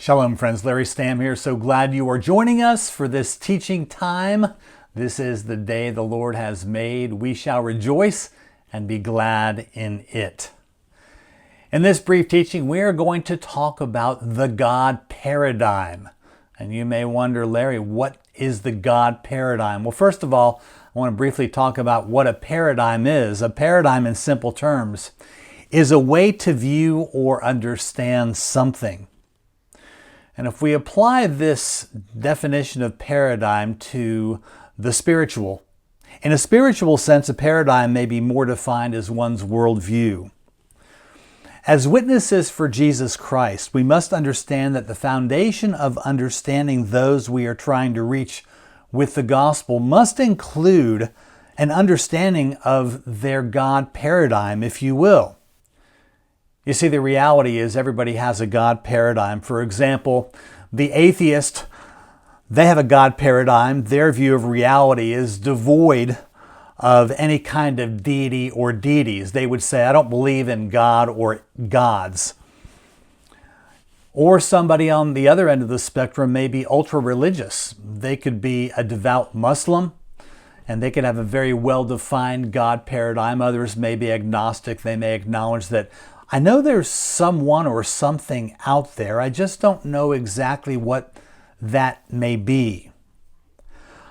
Shalom friends, Larry Stam here. So glad you are joining us for this teaching time. This is the day the Lord has made. We shall rejoice and be glad in it. In this brief teaching, we are going to talk about the God paradigm. And you may wonder, Larry, what is the God paradigm? Well, first of all, I want to briefly talk about what a paradigm is. A paradigm, in simple terms, is a way to view or understand something. And if we apply this definition of paradigm to the spiritual, in a spiritual sense, a paradigm may be more defined as one's worldview. As witnesses for Jesus Christ, we must understand that the foundation of understanding those we are trying to reach with the gospel must include an understanding of their God paradigm, if you will. You see, the reality is everybody has a God paradigm. For example, the atheist, they have a God paradigm. Their view of reality is devoid of any kind of deity or deities. They would say, I don't believe in God or gods. Or somebody on the other end of the spectrum may be ultra-religious. They could be a devout Muslim, and they could have a very well-defined God paradigm. Others may be agnostic. They may acknowledge that I know there's someone or something out there. I just don't know exactly what that may be.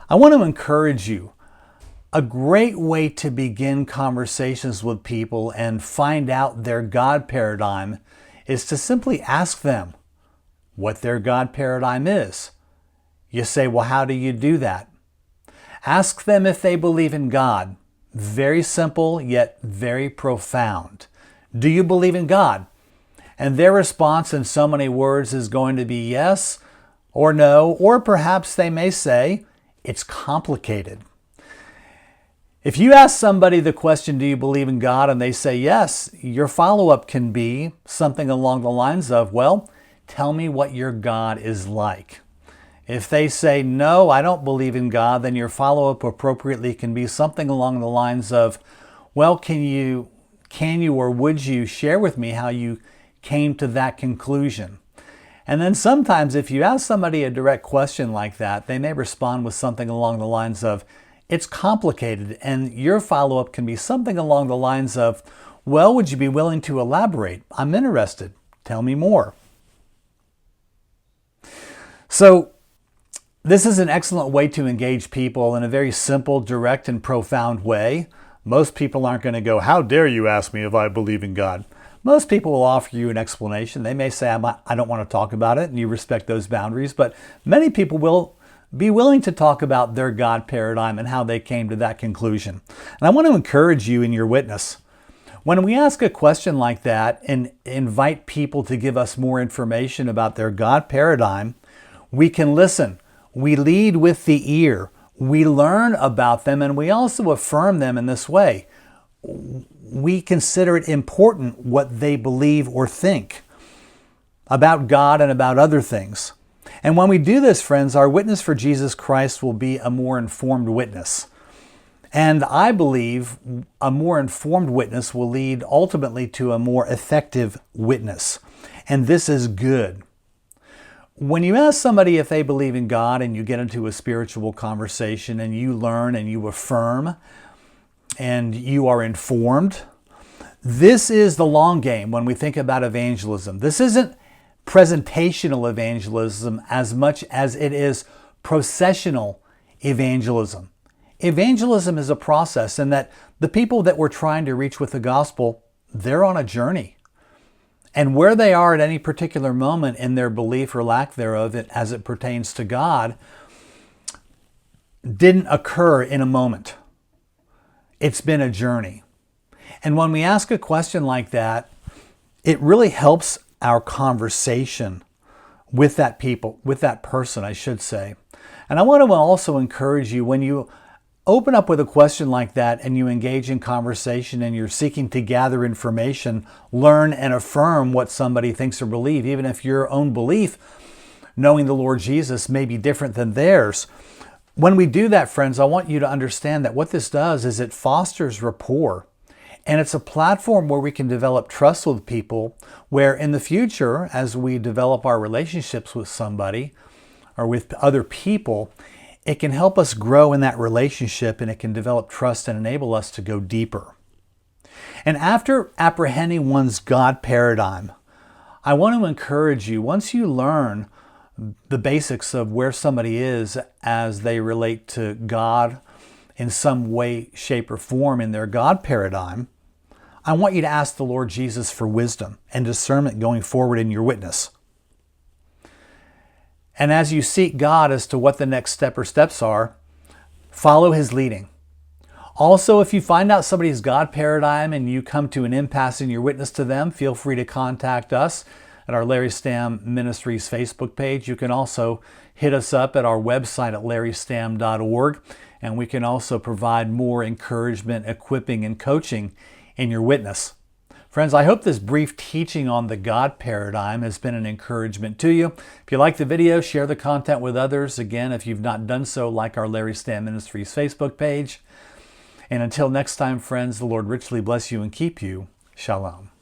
I want to encourage you. A great way to begin conversations with people and find out their God paradigm is to simply ask them what their God paradigm is. You say, well, how do you do that? Ask them if they believe in God. Very simple, yet very profound. Do you believe in God? And their response in so many words is going to be yes or no, or perhaps they may say, it's complicated. If you ask somebody the question, do you believe in God? And they say yes, your follow-up can be something along the lines of, well, tell me what your God is like. If they say, no, I don't believe in God, then your follow-up appropriately can be something along the lines of, well, can you or would you share with me how you came to that conclusion? And then sometimes if you ask somebody a direct question like that, they may respond with something along the lines of, it's complicated, and your follow-up can be something along the lines of, well, would you be willing to elaborate? I'm interested. Tell me more. So this is an excellent way to engage people in a very simple, direct, and profound way. Most people aren't going to go, how dare you ask me if I believe in God? Most people will offer you an explanation. They may say, I don't want to talk about it, and you respect those boundaries. But many people will be willing to talk about their God paradigm and how they came to that conclusion. And I want to encourage you in your witness. When we ask a question like that and invite people to give us more information about their God paradigm, we can listen. We lead with the ear. We learn about them, and we also affirm them in this way. We consider it important what they believe or think about God and about other things. And when we do this, friends, our witness for Jesus Christ will be a more informed witness. And I believe a more informed witness will lead ultimately to a more effective witness. And this is good. When you ask somebody if they believe in God and you get into a spiritual conversation and you learn and you affirm and you are informed, this is the long game when we think about evangelism. This isn't presentational evangelism as much as it is processional evangelism. Evangelism is a process, and that the people that we're trying to reach with the gospel, they're on a journey. And where they are at any particular moment in their belief or lack thereof as it pertains to God didn't occur in a moment. It's been a journey. And when we ask a question like that, it really helps our conversation with that person, I should say. And I want to also encourage you, when you open up with a question like that and you engage in conversation and you're seeking to gather information, learn and affirm what somebody thinks or believes, even if your own belief, knowing the Lord Jesus, may be different than theirs. When we do that, friends, I want you to understand that what this does is it fosters rapport. And it's a platform where we can develop trust with people, where in the future, as we develop our relationships with somebody or with other people, it can help us grow in that relationship, and it can develop trust and enable us to go deeper. And after apprehending one's God paradigm, I want to encourage you, once you learn the basics of where somebody is as they relate to God in some way, shape, or form in their God paradigm, I want you to ask the Lord Jesus for wisdom and discernment going forward in your witness. And as you seek God as to what the next step or steps are, follow His leading. Also, if you find out somebody's God paradigm and you come to an impasse in your witness to them, feel free to contact us at our Larry Stamm Ministries Facebook page. You can also hit us up at our website at larrystamm.org, and we can also provide more encouragement, equipping, and coaching in your witness. Friends, I hope this brief teaching on the God paradigm has been an encouragement to you. If you like the video, share the content with others. Again, if you've not done so, like our Larry Stamm Ministries Facebook page. And until next time, friends, the Lord richly bless you and keep you. Shalom.